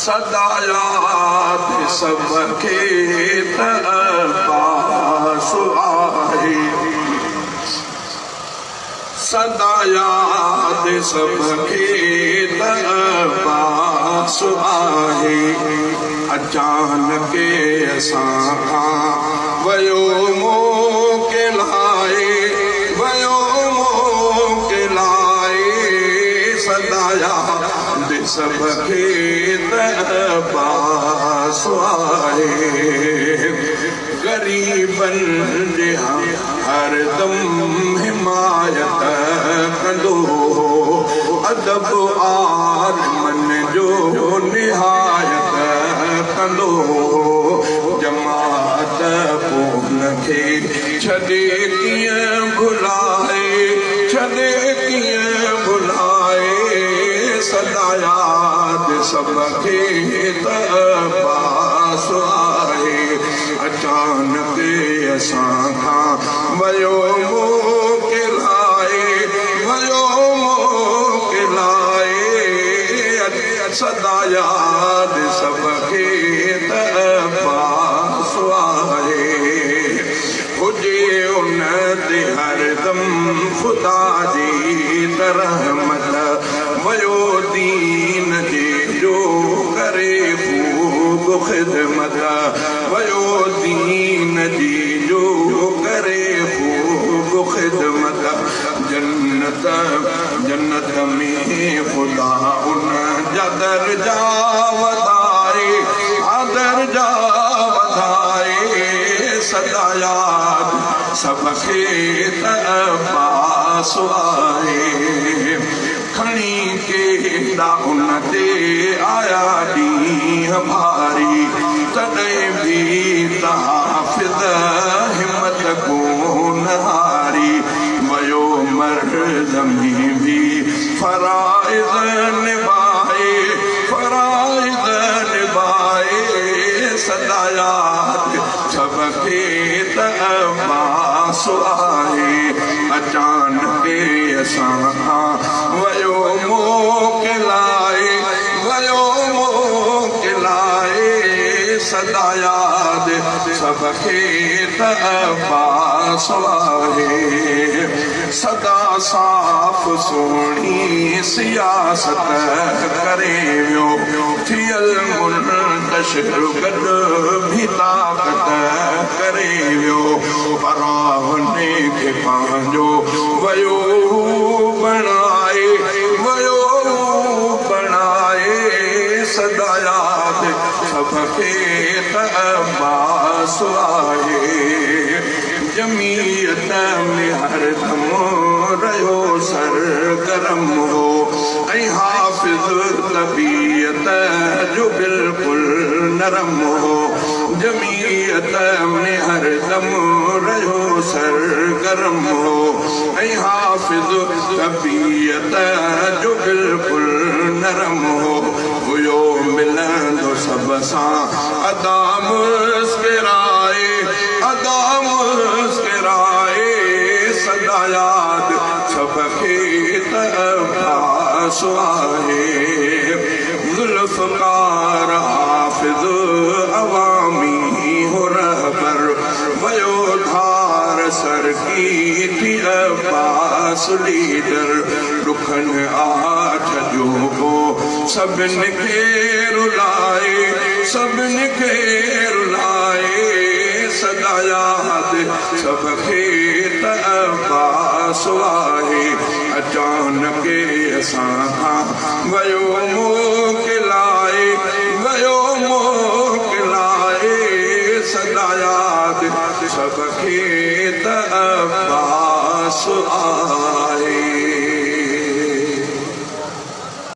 सदा याद सबके अब्बास आहे सदा याद सबके अब्बास आहे अचानक असां खां वयो मोकिलाए सदा याद सबके अब्बास आहे गरीबन जे हरदम हिमायत कंदो अदब आलमन जो निहायत कंदो जमात पोन खे छॾे कीअं भुलाए सदा याद सबके अब्बास आहे अचानक असां खां वयो मोकिलाए सदा याद सबके अब्बास आहे हुजे उन ते हरदम ख़ुदा जी रहमत वयो दीन जे जो करे ख़ूब ख़िदमत वयो दीन जी जो करे ख़ूब ख़िदमत जन्नत में ख़ुदा उन जा दर्जा वधाए सदा याद सबके अब्बास आहे खणी केॾा उन ते आया ॾींहं भारी तॾहिं बि हाफ़िज़ हिम्मत कोन हारी वयो मर्द में बि फराइज़ निभाए सदा याद सबके अब्बास आहे अचानक असां खां वयो मोकिलाए सदा याद सबके अब्बास आहे सदा साफ़ सोणी सियासत करे वियो थियल मुंतशिर गॾु बि ताक़त करे वियो परावने खे पंहिंजो वयो बणाए सदा याद सबके अब्बास आहे जमीयत में हरदम रहियो सरगरम हो ऐं हाफ़िज़ तबीयत जो बिल्कुलु नरम हो जमीयत में हरदम रहियो सरगरम हो ऐं हाफ़िज़ तबीयत जो बिल्कुलु नरम हो हुयो मिलंदो सब सां अदा मुस्किराए सदा याद सबके अब्बास आहे ज़ुल्फ़कार हाफ़िज़ अवामी हो रहबर वयो धार सरकी थी अब्बास लीडर ॾुखनि आठ जो हो सभिनि खे रुलाए सदा याद सबके अब्बास आहे अचानक असां खां वयो मोकिलाए सदा याद सबके अब्बास आहे